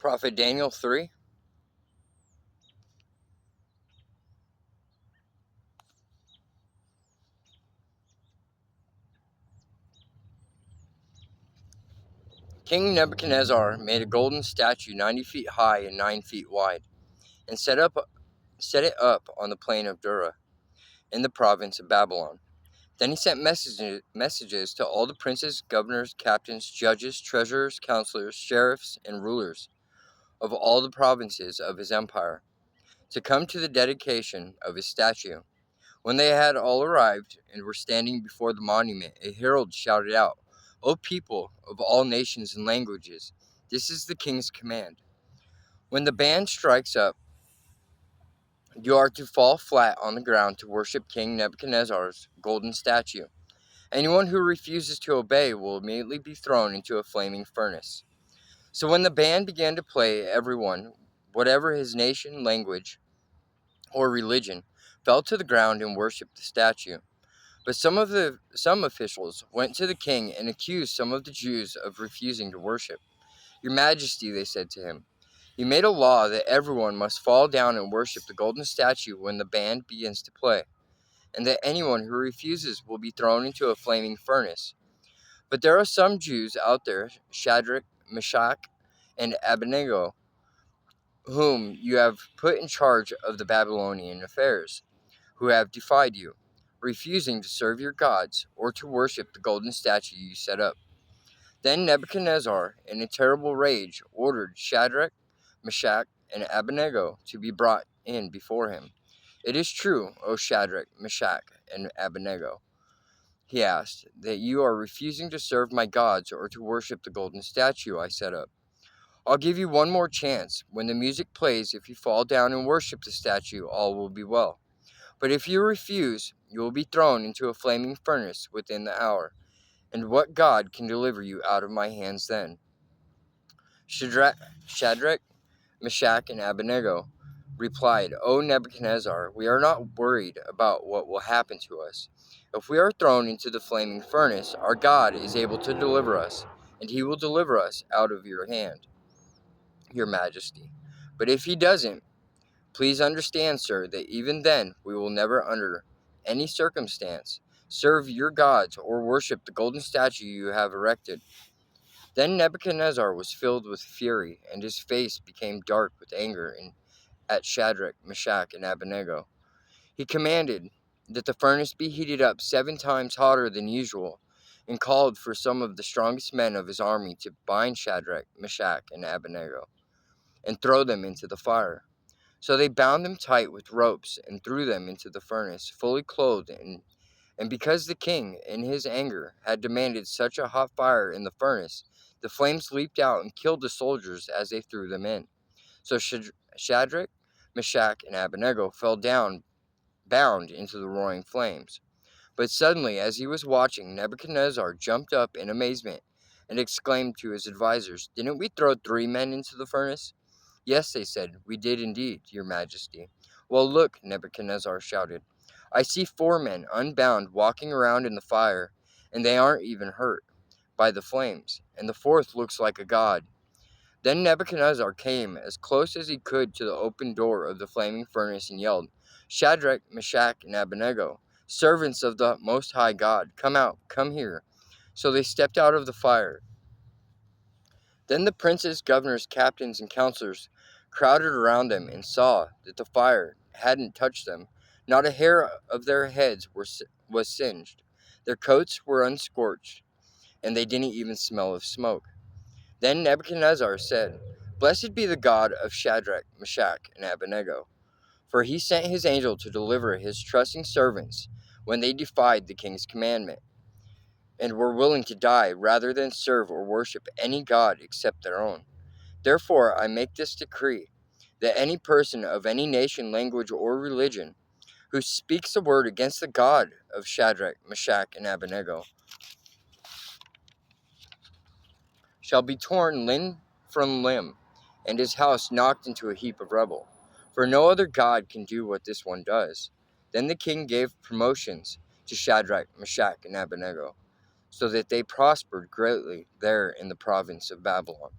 Prophet Daniel 3. King Nebuchadnezzar made a golden statue 90 feet high and 9 feet wide, and set it up on the plain of Dura, in the province of Babylon. Then he sent messages to all the princes, governors, captains, judges, treasurers, counselors, sheriffs, and rulers of all the provinces of his empire, to come to the dedication of his statue. When they had all arrived and were standing before the monument, a herald shouted out, "O people of all nations and languages, this is the king's command. When the band strikes up, you are to fall flat on the ground to worship King Nebuchadnezzar's golden statue. Anyone who refuses to obey will immediately be thrown into a flaming furnace." So when the band began to play, everyone, whatever his nation, language, or religion, fell to the ground and worshipped the statue. But some officials went to the king and accused some of the Jews of refusing to worship. "Your Majesty," they said to him, "you made a law that everyone must fall down and worship the golden statue when the band begins to play, and that anyone who refuses will be thrown into a flaming furnace. But there are some Jews out there, Shadrach, Meshach, and Abednego, whom you have put in charge of the Babylonian affairs, who have defied you, refusing to serve your gods or to worship the golden statue you set up." Then Nebuchadnezzar, in a terrible rage, ordered Shadrach, Meshach, and Abednego to be brought in before him. "It is true, O Shadrach, Meshach, and Abednego," he asked, "that you are refusing to serve my gods or to worship the golden statue I set up. I'll give you one more chance. When the music plays, if you fall down and worship the statue, all will be well. But if you refuse, you will be thrown into a flaming furnace within the hour. And what God can deliver you out of my hands then?" Shadrach, Meshach, and Abednego replied, "O Nebuchadnezzar, we are not worried about what will happen to us. If we are thrown into the flaming furnace, our God is able to deliver us, and he will deliver us out of your hand, your Majesty. But if he doesn't, please understand, sir, that even then we will never, under any circumstance, serve your gods or worship the golden statue you have erected." Then Nebuchadnezzar was filled with fury, and his face became dark with anger at Shadrach, Meshach, and Abednego. He commanded that the furnace be heated up 7 times hotter than usual, and called for some of the strongest men of his army to bind Shadrach, Meshach, and Abednego, and throw them into the fire. So they bound them tight with ropes and threw them into the furnace, fully clothed, and because the king, in his anger, had demanded such a hot fire in the furnace, the flames leaped out and killed the soldiers as they threw them in. So Shadrach, Meshach, and Abednego fell down, bound into the roaring flames. But suddenly, as he was watching, Nebuchadnezzar jumped up in amazement and exclaimed to his advisers, "Didn't we throw 3 men into the furnace?" "Yes," they said, "we did indeed, your Majesty." "Well, look," Nebuchadnezzar shouted, "I see 4 men unbound walking around in the fire, and they aren't even hurt by the flames, and the 4th looks like a god." Then Nebuchadnezzar came as close as he could to the open door of the flaming furnace and yelled, "Shadrach, Meshach, and Abednego, servants of the Most High God, come out, come here." So they stepped out of the fire. Then the princes, governors, captains, and counselors crowded around them and saw that the fire hadn't touched them. Not a hair of their heads was singed. Their coats were unscorched, and they didn't even smell of smoke. Then Nebuchadnezzar said, "Blessed be the God of Shadrach, Meshach, and Abednego, for he sent his angel to deliver his trusting servants when they defied the king's commandment, and were willing to die rather than serve or worship any god except their own. Therefore I make this decree, that any person of any nation, language, or religion who speaks a word against the God of Shadrach, Meshach, and Abednego shall be torn limb from limb, and his house knocked into a heap of rubble. For no other god can do what this one does." Then the king gave promotions to Shadrach, Meshach, and Abednego, so that they prospered greatly there in the province of Babylon.